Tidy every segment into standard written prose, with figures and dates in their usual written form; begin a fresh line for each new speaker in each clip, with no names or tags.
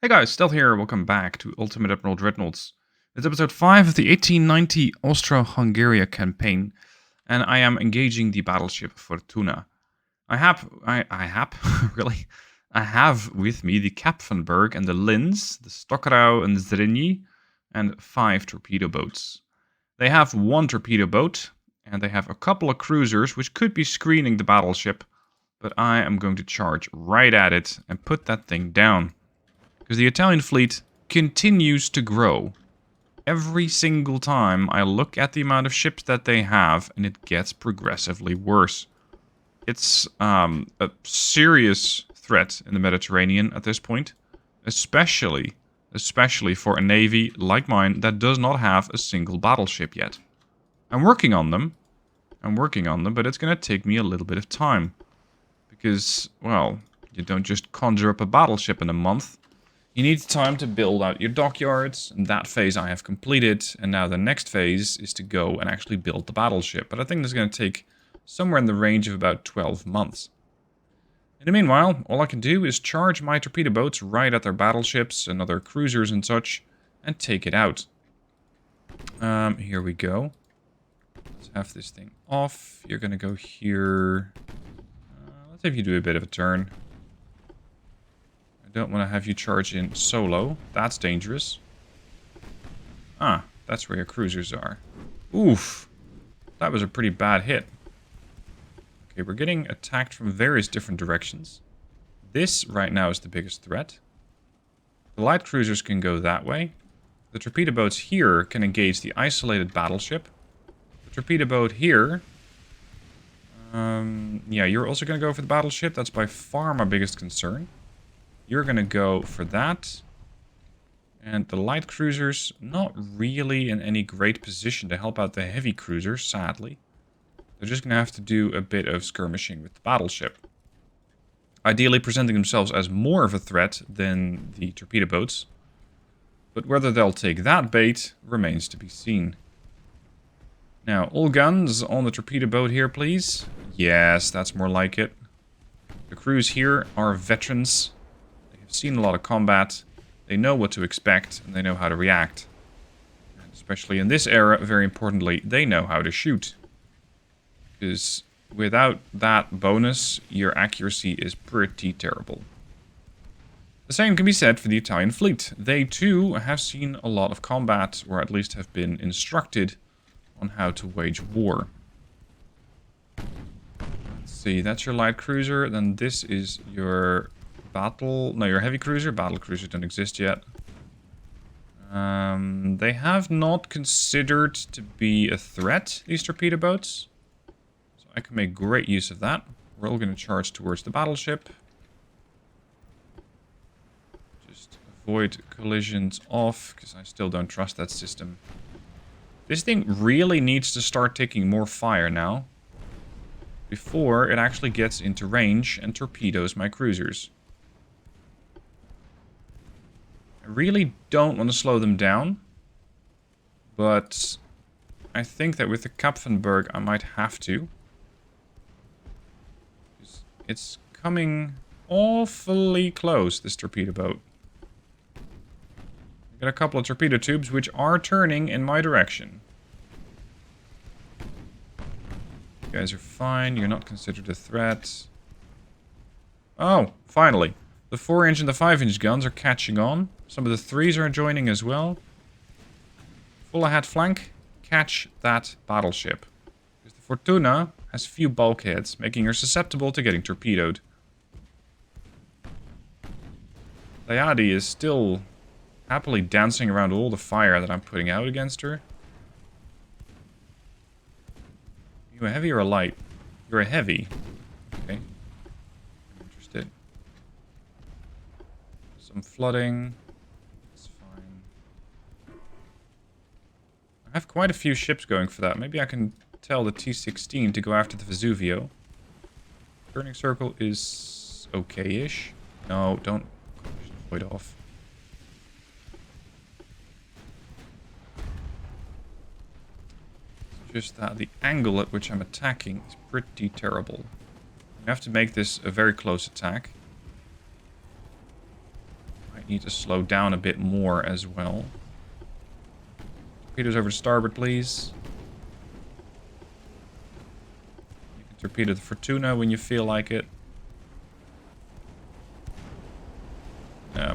Hey guys, Stealth here, welcome back to Ultimate Admiral Dreadnoughts. It's episode 5 of the 1890 Austria-Hungary campaign, and I am engaging the battleship Fortuna. I have with me the Kapfenberg and the Linz, the Stockerau and the Zrinyi, and 5 torpedo boats. They have 1 torpedo boat, and they have a couple of cruisers which could be screening the battleship, but I am going to charge right at it and put that thing down. Because the Italian fleet continues to grow. Every single time I look at the amount of ships that they have, and it gets progressively worse. It's a serious threat in the Mediterranean at this point. Especially for a navy like mine that does not have a single battleship yet. I'm working on them, but it's going to take me a little bit of time. Because, well, you don't just conjure up a battleship in a month. You need time to build out your dockyards, and that phase I have completed, and now the next phase is to go and actually build the battleship. But I think this is going to take somewhere in the range of about 12 months. In the meanwhile, all I can do is charge my torpedo boats right at their battleships and other cruisers and such, and take it out. Here we go. Let's have this thing off. You're going to go here. Let's have you do a bit of a turn. Don't want to have you charge in solo. That's dangerous. Ah, that's where your cruisers are. Oof. That was a pretty bad hit. Okay, we're getting attacked from various different directions. This right now is the biggest threat. The light cruisers can go that way. The torpedo boats here can engage the isolated battleship. The torpedo boat here... yeah, you're also going to go for the battleship. That's by far my biggest concern. You're going to go for that. And the light cruisers, not really in any great position to help out the heavy cruisers, sadly. They're just going to have to do a bit of skirmishing with the battleship. Ideally presenting themselves as more of a threat than the torpedo boats. But whether they'll take that bait remains to be seen. Now, all guns on the torpedo boat here, please. Yes, that's more like it. The crews here are veterans. Seen a lot of combat, they know what to expect, and they know how to react. And especially in this era, very importantly, they know how to shoot. Because without that bonus, your accuracy is pretty terrible. The same can be said for the Italian fleet. They too have seen a lot of combat, or at least have been instructed on how to wage war. Let's see, that's your light cruiser, then this is your... your heavy cruiser. Battle cruisers don't exist yet. They have not considered to be a threat, these torpedo boats. So I can make great use of that. We're all going to charge towards the battleship. Just avoid collisions off, because I still don't trust that system. This thing really needs to start taking more fire now, before it actually gets into range and torpedoes my cruisers. I really don't want to slow them down, but I think that with the Kapfenberg I might have to. It's coming awfully close, this torpedo boat. I got a couple of torpedo tubes which are turning in my direction. You guys are fine, you're not considered a threat. Oh, finally. The 4-inch and the 5-inch guns are catching on. Some of the 3s are joining as well. Full ahead flank. Catch that battleship. Because the Fortuna has few bulkheads, making her susceptible to getting torpedoed. Th3 is still happily dancing around all the fire that I'm putting out against her. Are you a heavy or a light? You're a heavy. Okay. I'm interested. Some flooding. It's fine. I have quite a few ships going for that. Maybe I can tell the T-16 to go after the Vesuvio. Turning circle is okay-ish. No, don't avoid off. It's just that the angle at which I'm attacking is pretty terrible. I have to make this a very close attack. need to slow down a bit more as well. Torpedoes over to starboard, please. You can torpedo the Fortuna when you feel like it.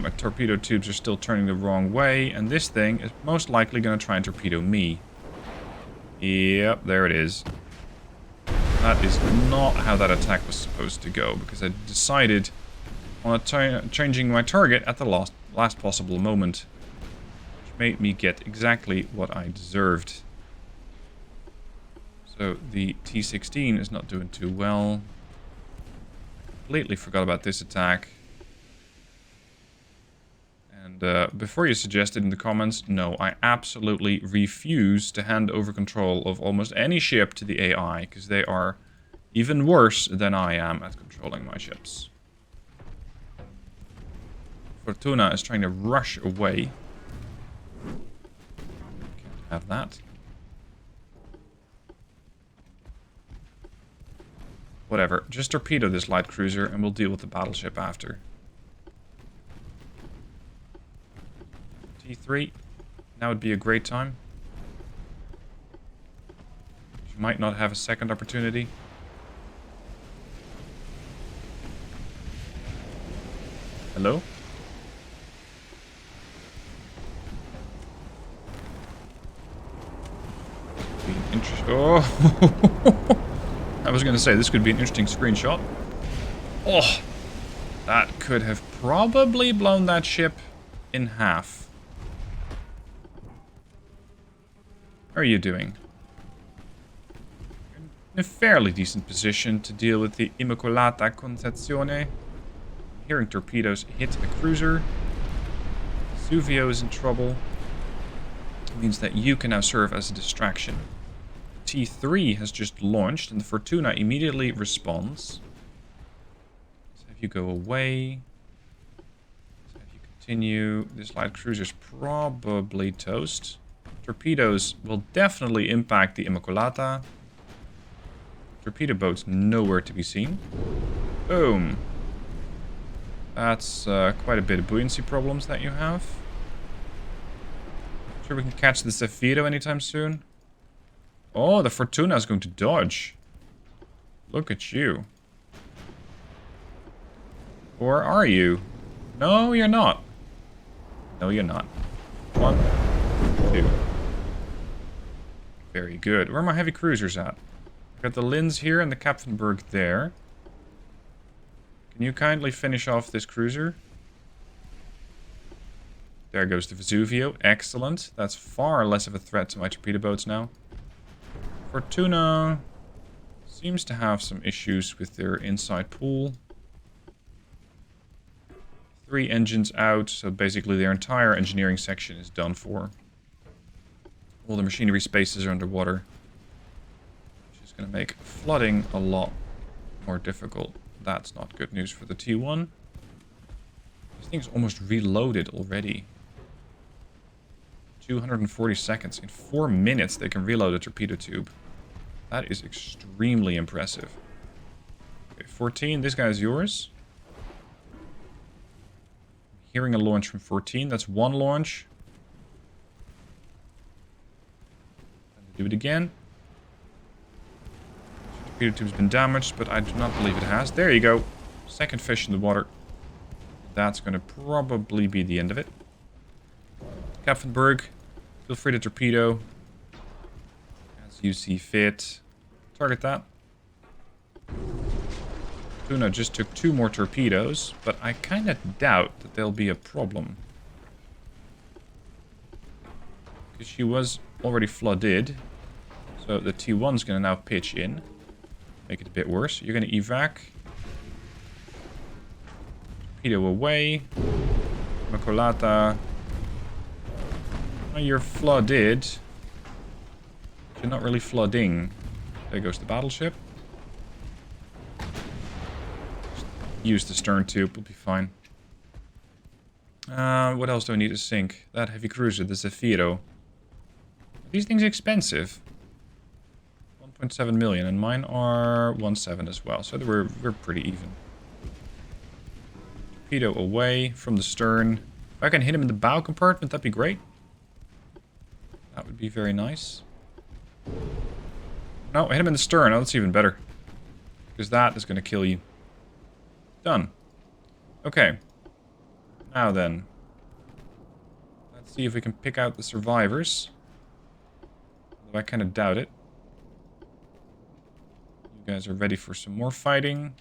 My torpedo tubes are still turning the wrong way, and this thing is most likely going to try and torpedo me. Yep, there it is. That is not how that attack was supposed to go, because I decided on changing my target at the last possible moment, which made me get exactly what I deserved. So the T-16 is not doing too well. Completely forgot about this attack. And before you suggested in the comments, no, I absolutely refuse to hand over control of almost any ship to the AI, because they are even worse than I am at controlling my ships. Fortuna is trying to rush away. Can't have that. Whatever, just torpedo this light cruiser and we'll deal with the battleship after. T3, now would be a great time. You might not have a second opportunity. Hello? Oh! I was going to say, this could be an interesting screenshot. Oh! That could have probably blown that ship in half. How are you doing? You're in a fairly decent position to deal with the Immacolata Concezione. I'm hearing torpedoes hit the cruiser. Vesuvio is in trouble. It means that you can now serve as a distraction. T3 has just launched and the Fortuna immediately responds. Let's have you go away. Let's have you continue. This light cruiser is probably toast. Torpedoes will definitely impact the Immacolata. Torpedo boats nowhere to be seen. Boom. That's quite a bit of buoyancy problems that you have. Sure we can catch the Zafiro anytime soon. Oh, the Fortuna is going to dodge. Look at you. Or are you? No, you're not. No, you're not. 1, 2. Very good. Where are my heavy cruisers at? I've got the Linz here and the Kapfenberg there. Can you kindly finish off this cruiser? There goes the Vesuvio. Excellent. That's far less of a threat to my torpedo boats now. Fortuna seems to have some issues with their inside pool. 3 engines out, so basically their entire engineering section is done for. All the machinery spaces are underwater, which is going to make flooding a lot more difficult. That's not good news for the T1. This thing's almost reloaded already. 240 seconds. In 4 minutes they can reload a torpedo tube. That is extremely impressive. Okay, 14, this guy's yours. I'm hearing a launch from 14. That's 1 launch. Do it again. The torpedo tube's been damaged, but I do not believe it has. There you go. Second fish in the water. That's going to probably be the end of it. Kapfenberg, feel free to torpedo as you see fit. Target that. Tuna just took 2 more torpedoes, but I kind of doubt that there'll be a problem. Because she was already flooded. So the T1's going to now pitch in. Make it a bit worse. You're going to evac. Torpedo away. Immacolata. Oh, you're flooded. You're not really flooding. There goes the battleship. Just use the stern tube. We'll be fine. What else do I need to sink? That heavy cruiser, the Zafiro. Are these things expensive? 1.7 million, and mine are 1.7 as well, so we're pretty even. Torpedo away from the stern. If I can hit him in the bow compartment, that'd be great. That would be very nice. No, hit him in the stern. Oh, that's even better. Because that is going to kill you. Done. Okay. Now then. Let's see if we can pick out the survivors. Although I kind of doubt it. You guys are ready for some more fighting.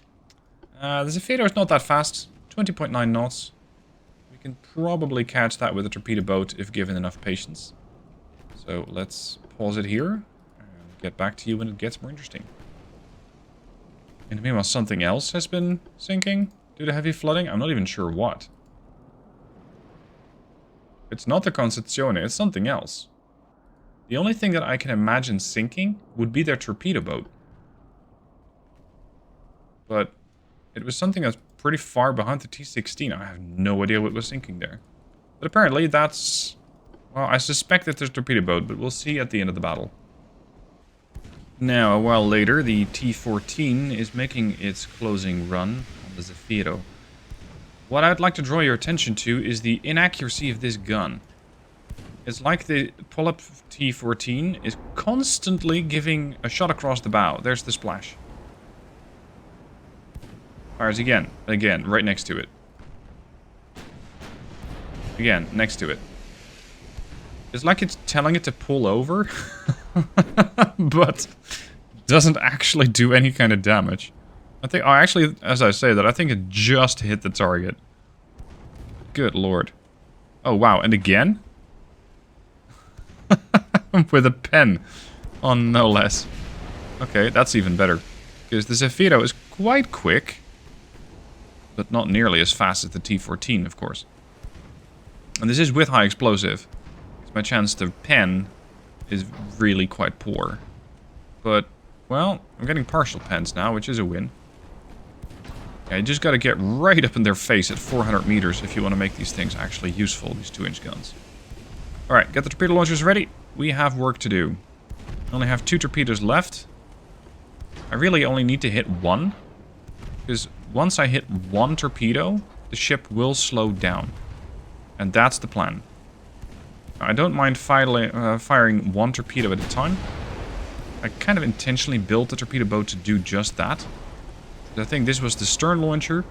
The Zephyro is not that fast. 20.9 knots. We can probably catch that with a torpedo boat if given enough patience. So let's pause it here and get back to you when it gets more interesting. And meanwhile, something else has been sinking due to heavy flooding. I'm not even sure what. It's not the Concezione, it's something else. The only thing that I can imagine sinking would be their torpedo boat. But it was something that's pretty far behind the T-16. I have no idea what was sinking there. But apparently that's... Well, I suspect it's a torpedo boat, but we'll see at the end of the battle. Now, a while later, the T-14 is making its closing run on the Zephyro. What I'd like to draw your attention to is the inaccuracy of this gun. It's like the pull-up T-14 is constantly giving a shot across the bow. There's the splash. Fires again. Again, right next to it. Again, next to it. It's like it's telling it to pull over, but doesn't actually do any kind of damage. I think, actually, as I say that, I think it just hit the target. Good lord. Oh, wow, and again? With a pen on, no less. Okay, that's even better. Because the Zephyro is quite quick, but not nearly as fast as the T-14, of course. And this is with high explosive. My chance to pen is really quite poor. But, well, I'm getting partial pens now, which is a win. Yeah, you just gotta get right up in their face at 400 meters if you want to make these things actually useful, these 2-inch guns. Alright, get the torpedo launchers ready. We have work to do. I only have 2 torpedoes left. I really only need to hit 1. Because once I hit 1 torpedo, the ship will slow down. And that's the plan. I don't mind firing 1 torpedo at a time. I kind of intentionally built the torpedo boat to do just that. I think this was the stern launcher.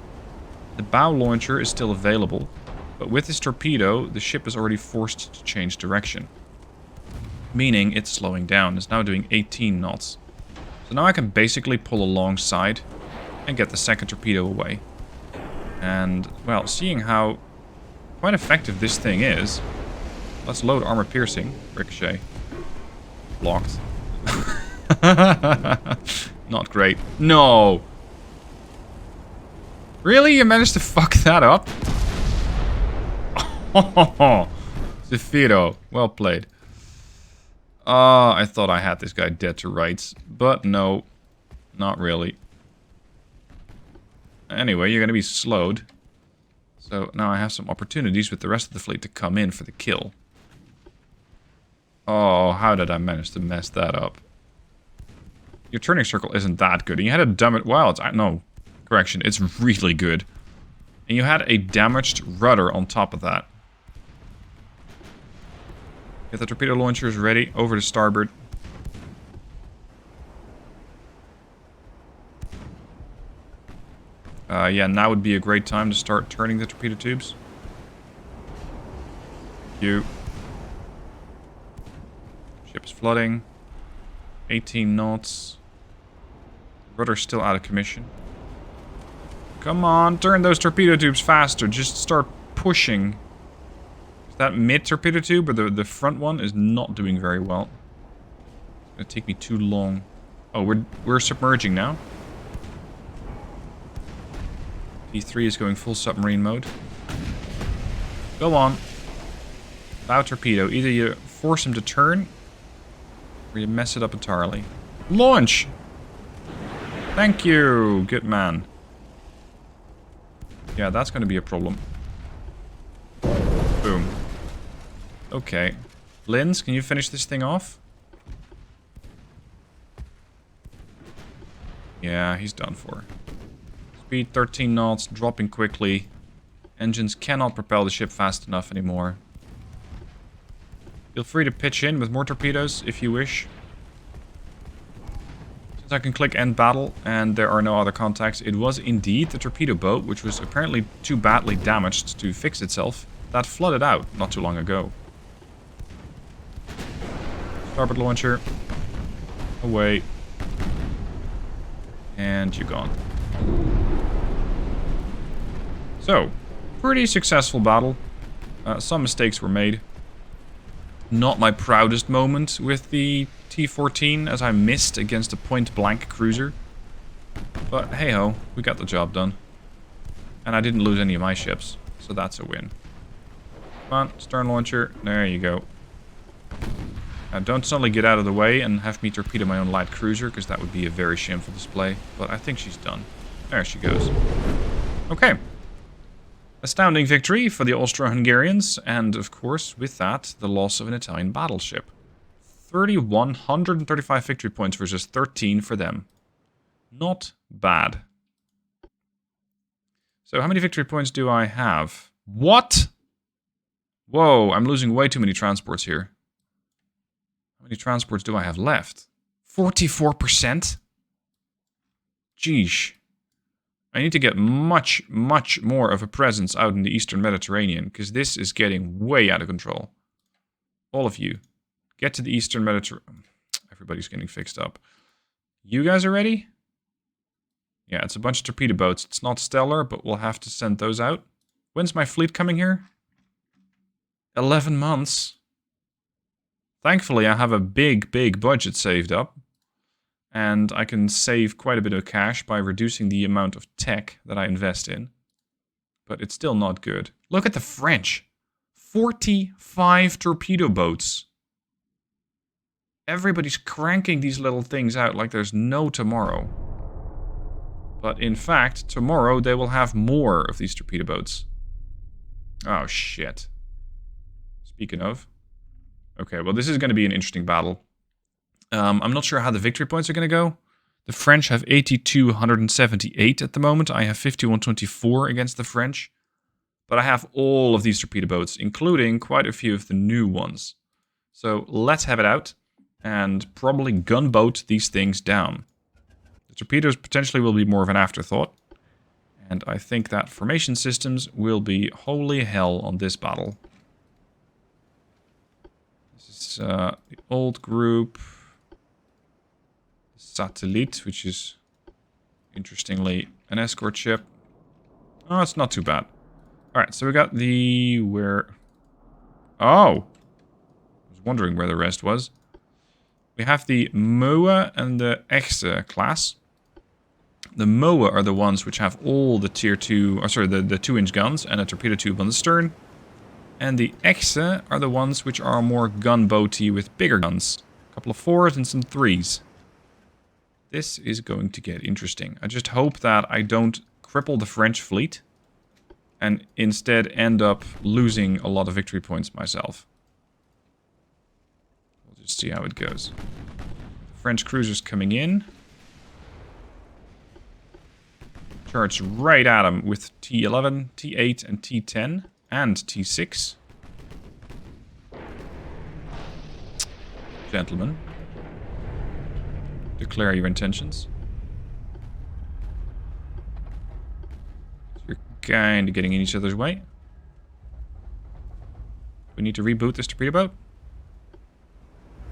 The bow launcher is still available. But with this torpedo, the ship is already forced to change direction. Meaning it's slowing down. It's now doing 18 knots. So now I can basically pull alongside and get the second torpedo away. And, well, seeing how quite effective this thing is... Let's load armor piercing. Ricochet. Blocked. Not great. No! Really? You managed to fuck that up? Zephyro. Well played. I thought I had this guy dead to rights. But no. Not really. Anyway, you're going to be slowed. So now I have some opportunities with the rest of the fleet to come in for the kill. Oh, how did I manage to mess that up? Your turning circle isn't that good. And you had a damaged... Well, it's... No. Correction. It's really good. And you had a damaged rudder on top of that. Get the torpedo launchers ready. Over to starboard. Yeah, now would be a great time to start turning the torpedo tubes. You. Ship is flooding. 18 knots. Rudder's still out of commission. Come on, turn those torpedo tubes faster. Just start pushing. That mid torpedo tube, or the front one, is not doing very well. It's gonna take me too long. Oh, we're submerging now. T3 is going full submarine mode. Go on. Bow torpedo. Either you force him to turn, or you mess it up entirely. Launch! Thank you, good man. Yeah, that's going to be a problem. Boom. Okay. Linz, can you finish this thing off? Yeah, he's done for. Speed 13 knots, dropping quickly. Engines cannot propel the ship fast enough anymore. Feel free to pitch in with more torpedoes if you wish. Since I can click end battle and there are no other contacts, it was indeed the torpedo boat, which was apparently too badly damaged to fix itself, that flooded out not too long ago. Starboard launcher. Away. And you're gone. So, pretty successful battle. Some mistakes were made. Not my proudest moment with the T-14, as I missed against a point-blank cruiser. But hey-ho, we got the job done. And I didn't lose any of my ships, so that's a win. Come on, stern launcher. There you go. Don't suddenly get out of the way and have me torpedo my own light cruiser, because that would be a very shameful display. But I think she's done. There she goes. Okay. Astounding victory for the Austro-Hungarians, and of course, with that, the loss of an Italian battleship. 135 victory points versus 13 for them. Not bad. So how many victory points do I have? What? Whoa, I'm losing way too many transports here. How many transports do I have left? 44%? Jeesh. I need to get much, much more of a presence out in the Eastern Mediterranean, because this is getting way out of control. All of you, get to the Eastern Mediterranean. Everybody's getting fixed up. You guys are ready? Yeah, it's a bunch of torpedo boats. It's not stellar, but we'll have to send those out. When's my fleet coming here? 11 months. Thankfully, I have a big, big budget saved up. And I can save quite a bit of cash by reducing the amount of tech that I invest in. But it's still not good. Look at the French. 45 torpedo boats. Everybody's cranking these little things out like there's no tomorrow. But in fact, tomorrow they will have more of these torpedo boats. Oh, shit. Speaking of. Okay, well, this is going to be an interesting battle. I'm not sure how the victory points are going to go. The French have 8278 at the moment. I have 5124 against the French. But I have all of these torpedo boats, including quite a few of the new ones. So let's have it out and probably gunboat these things down. The torpedoes potentially will be more of an afterthought. And I think that formation systems will be holy hell on this battle. This is the old group. Satellite, which is, interestingly, an escort ship. Oh, it's not too bad. Alright, so we got the... where... Oh! I was wondering where the rest was. We have the MOA and the Exe class. The MOA are the ones which have all the tier 2... Oh, sorry, the 2-inch guns and a torpedo tube on the stern. And the Exe are the ones which are more gunboaty with bigger guns. A couple of 4s and some 3s. This is going to get interesting. I just hope that I don't cripple the French fleet and instead end up losing a lot of victory points myself. We'll just see how it goes. French cruisers coming in. Charge right at them with T11, T8, and T10, and T6. Gentlemen. Declare your intentions. You're kind of getting in each other's way. We need to reboot this torpedo boat.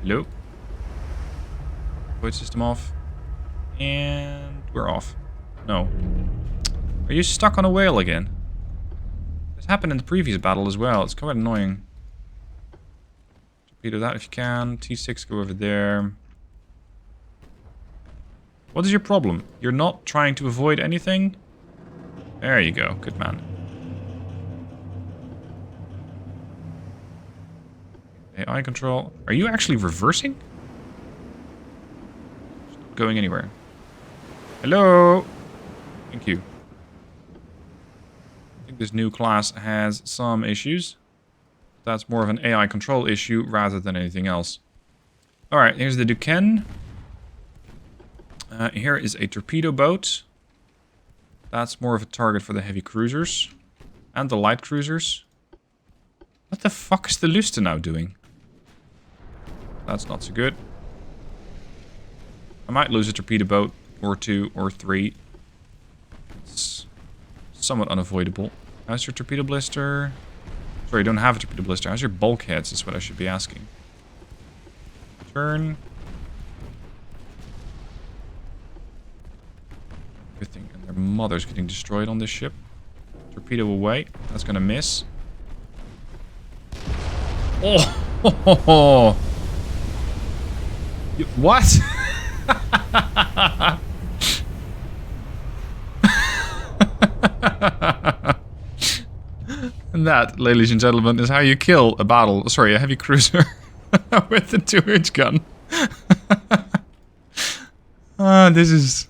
Hello? Void system off. And we're off. No. Are you stuck on a whale again? This happened in the previous battle as well. It's quite annoying. Torpedo that if you can. T6 go over there. What is your problem? You're not trying to avoid anything? There you go. Good man. AI control. Are you actually reversing? It's not going anywhere. Hello? Thank you. I think this new class has some issues. That's more of an AI control issue rather than anything else. Alright, here's the Duquesne. Here is a torpedo boat. That's more of a target for the heavy cruisers. And the light cruisers. What the fuck is the Luster now doing? That's not so good. I might lose a torpedo boat. Or 2 or 3. It's somewhat unavoidable. How's your torpedo blister? Sorry, you don't have a torpedo blister. How's your bulkheads is what I should be asking. Turn. Good thing. And their mother's getting destroyed on this ship. Torpedo away. That's gonna miss. Oh! What? And that, ladies and gentlemen, is how you kill a battle. Sorry, a heavy cruiser with a 2-inch gun. This is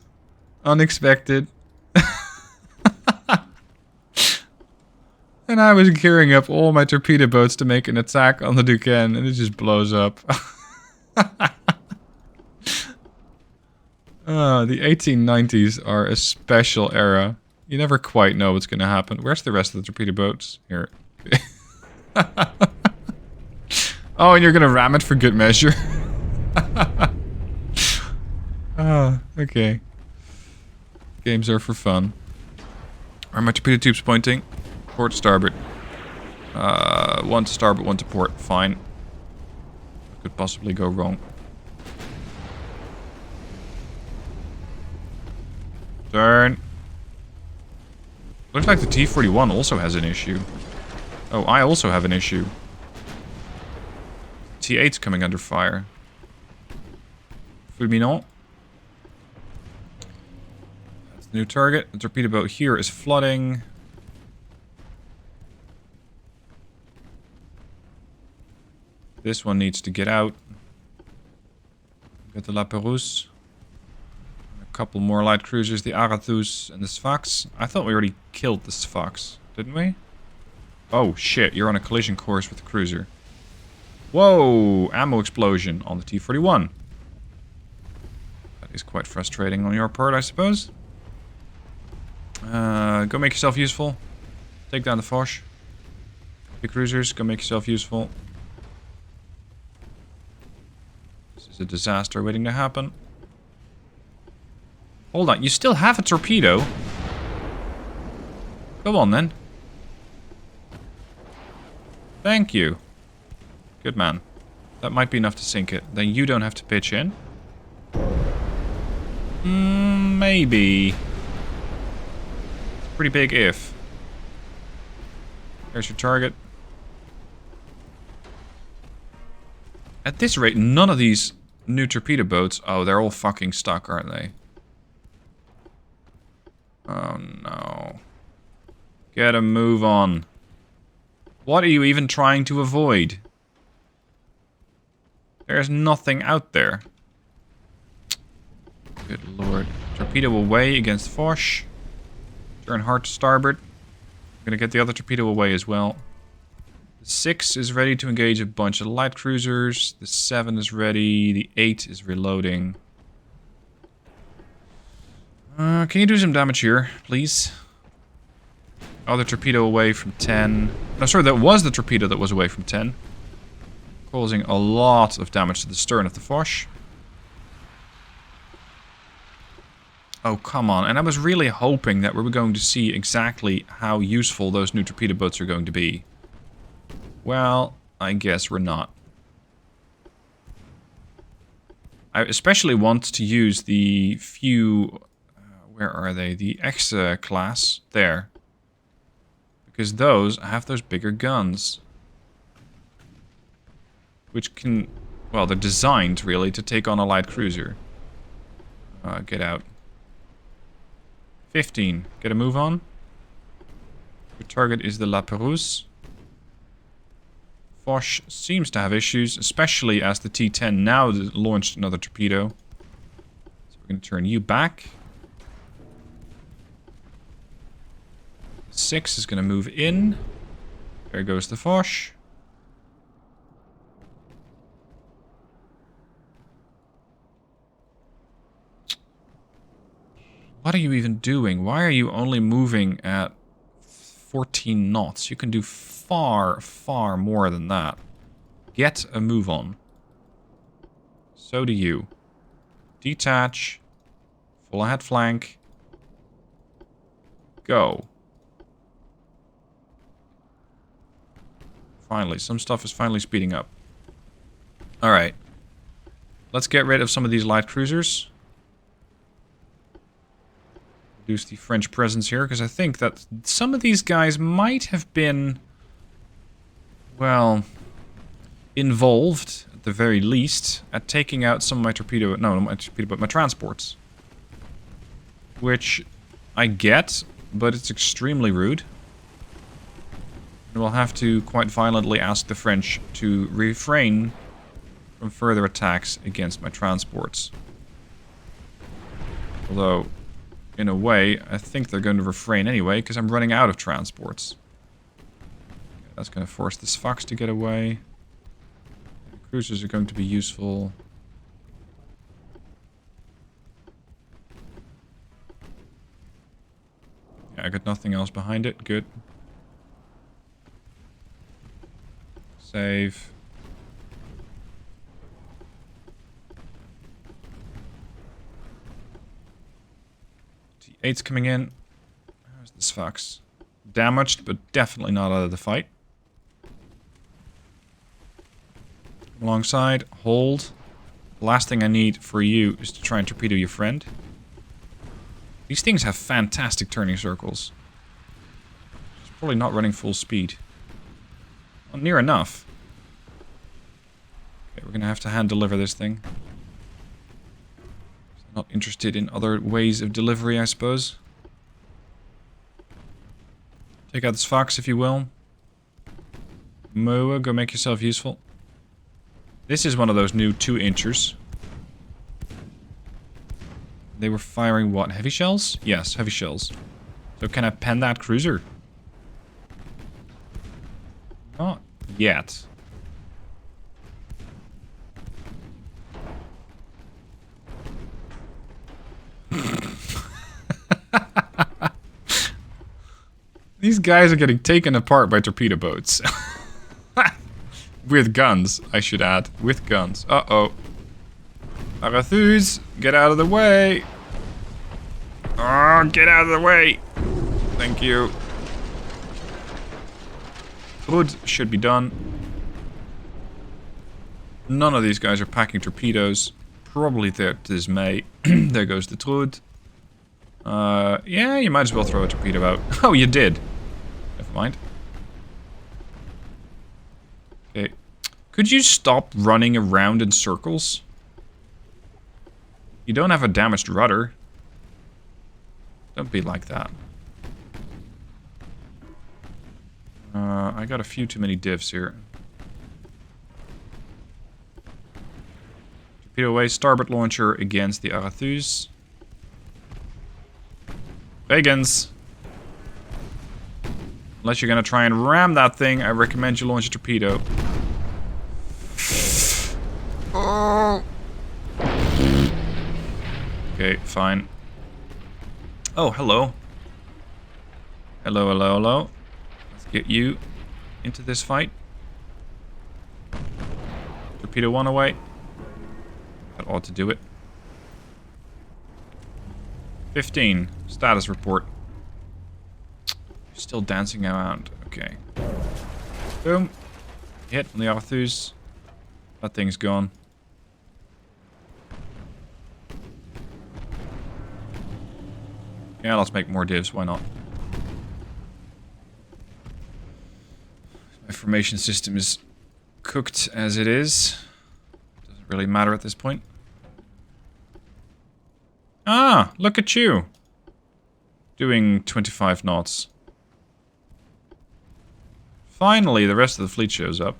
unexpected. And I was gearing up all my torpedo boats to make an attack on the Duquesne, and it just blows up. The 1890s are a special era. You never quite know what's going to happen. Where's the rest of the torpedo boats? Here. Oh, and you're going to ram it for good measure. Okay. Games are for fun. Are my torpedo tubes pointing? Port to starboard. 1 to starboard, 1 to port. Fine. What could possibly go wrong? Turn. Looks like the T-41 also has an issue. Oh, I also have an issue. T-8's coming under fire. Fulminant. That's the new target. The torpedo boat here is flooding. This one needs to get out. Got the La Perouse. A couple more light cruisers, the Aratus and the Sfax. I thought we already killed the Sfax, didn't we? Oh shit, you're on a collision course with the cruiser. Whoa, ammo explosion on the T-41. That is quite frustrating on your part, I suppose. Go make yourself useful. Take down the Foch. The cruisers, go make yourself useful. This is a disaster waiting to happen. Hold on, you still have a torpedo? Go on then. Thank you. Good man. That might be enough to sink it. Then you don't have to pitch in. Maybe. Pretty big if. There's your target. At this rate, none of these new torpedo boats... Oh, they're all fucking stuck, aren't they? Oh no. Get a move on. What are you even trying to avoid? There's nothing out there. Good lord. Torpedo away against Foch. Turn hard to starboard. I'm gonna get the other torpedo away as well. The 6 is ready to engage a bunch of light cruisers. The 7 is ready. The 8 is reloading. Can you do some damage here, please? Other torpedo away from 10. No, sorry, that was the torpedo that was away from 10. Causing a lot of damage to the stern of the Foch. Oh, come on. And I was really hoping that we were going to see exactly how useful those new torpedo boats are going to be. Well, I guess we're not. I especially want to use the few... where are they? The X class. There. Because those have those bigger guns. Which can... Well, they're designed, really, to take on a light cruiser. Get out. 15. Get a move on. Your target is the La Perouse. Foch seems to have issues, especially as the T-10 now launched another torpedo. So we're going to turn you back. 6 is going to move in. There goes the Foch. What are you even doing? Why are you only moving at 14 knots. You can do far, far more than that. Get a move on. So do you. Detach. Full ahead flank. Go. Finally, some stuff is finally speeding up. Alright. Let's get rid of some of these light cruisers. Reduce the French presence here, because I think that some of these guys might have been, well, involved, at the very least, at taking out some of my torpedo... No, not my torpedo, but my transports. Which I get, but it's extremely rude. And we'll have to quite violently ask the French to refrain from further attacks against my transports. Although, in a way, I think they're going to refrain anyway, because I'm running out of transports. That's going to force this Fox to get away. The cruisers are going to be useful. Yeah, I got nothing else behind it. Good. Save. T8's coming in. How's this Fox? Damaged, but definitely not out of the fight. Alongside, hold. The last thing I need for you is to try and torpedo your friend. These things have fantastic turning circles. It's probably not running full speed. Well, near enough. Okay, we're gonna have to hand deliver this thing. Not interested in other ways of delivery, I suppose. Take out this Fox, if you will. Moa, go make yourself useful. This is one of those new 2-inchers. They were firing what? Heavy shells? Yes, heavy shells. So can I pen that cruiser? Not yet. These guys are getting taken apart by torpedo boats. With guns, I should add. With guns. Uh-oh. Arathus, get out of the way. Oh, get out of the way. Thank you. Good, should be done. None of these guys are packing torpedoes. Probably their dismay. There goes the Trud. Yeah, you might as well throw a torpedo out. Oh, you did. Never mind. Okay. Could you stop running around in circles? You don't have a damaged rudder. Don't be like that. I got a few too many divs here. Torpedo away, starboard launcher against the Arathus. Pagans. Unless you're gonna try and ram that thing, I recommend you launch a torpedo. Oh. Okay, fine. Oh, hello. Hello, hello, hello. Let's get you into this fight. Torpedo 1 away. That ought to do it. 15. Status report. Still dancing around. Okay. Boom. Hit on the Arthurs. That thing's gone. Yeah, let's make more divs. Why not? My formation system is cooked as it is. Doesn't really matter at this point. Ah, look at you. Doing 25 knots. Finally, the rest of the fleet shows up.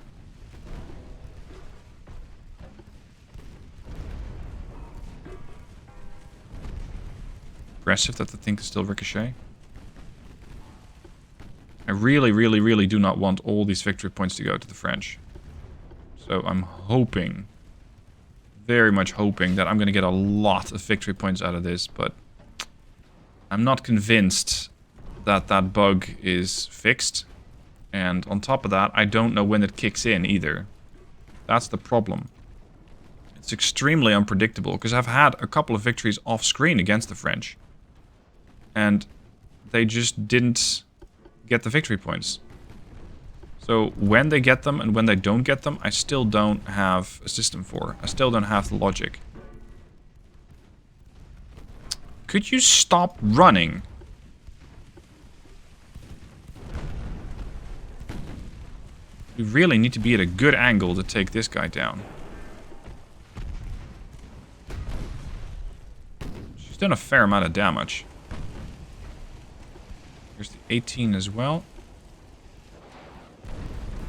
Impressive that the thing can still ricochet. I really, really, really do not want all these victory points to go to the French. So I'm hoping, very much hoping, that I'm going to get a lot of victory points out of this, but I'm not convinced that that bug is fixed. And on top of that, I don't know when it kicks in either. That's the problem. It's extremely unpredictable, because I've had a couple of victories off screen against the French. And they just didn't get the victory points. So when they get them and when they don't get them, I still don't have a system for. I still don't have the logic. Could you stop running? We really need to be at a good angle to take this guy down. She's done a fair amount of damage. Here's the 18 as well.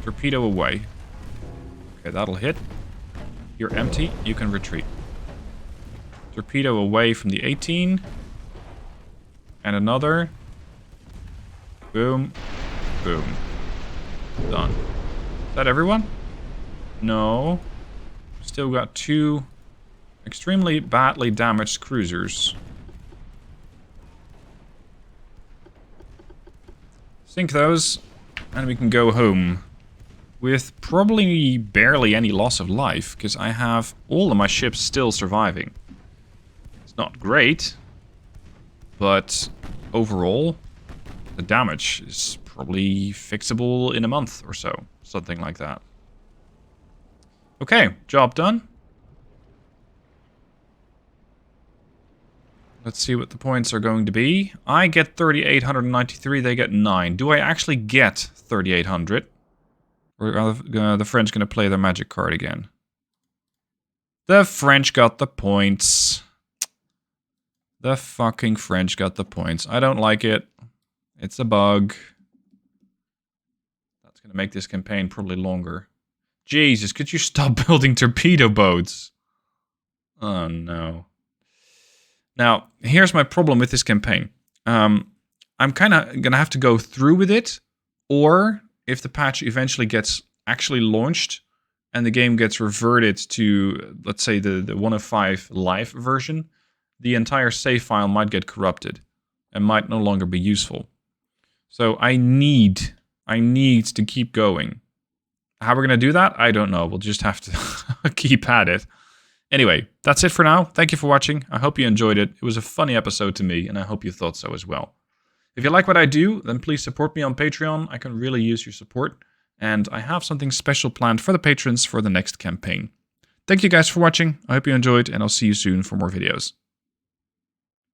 Torpedo away. Okay, that'll hit. You're empty. You can retreat. Torpedo away from the 18. And another. Boom. Boom. Done. Is that everyone? No. Still got 2 extremely badly damaged cruisers. Sink those, and we can go home. With probably barely any loss of life, because I have all of my ships still surviving. It's not great, but overall, the damage is probably fixable in a month or so. Something like that. Okay, job done. Let's see what the points are going to be. I get 3,893, they get 9. Do I actually get 3,800? Or are the French going to play their magic card again? The French got the points. The fucking French got the points. I don't like it. It's a bug. That's going to make this campaign probably longer. Jesus, could you stop building torpedo boats? Oh no. Now, here's my problem with this campaign. I'm kind of going to have to go through with it, or if the patch eventually gets actually launched and the game gets reverted to, let's say, the 1.05 live version, the entire save file might get corrupted and might no longer be useful. So I need to keep going. How we're going to do that, I don't know. We'll just have to keep at it. Anyway, that's it for now. Thank you for watching. I hope you enjoyed it. It was a funny episode to me, and I hope you thought so as well. If you like what I do, then please support me on Patreon. I can really use your support. And I have something special planned for the patrons for the next campaign. Thank you guys for watching. I hope you enjoyed, and I'll see you soon for more videos.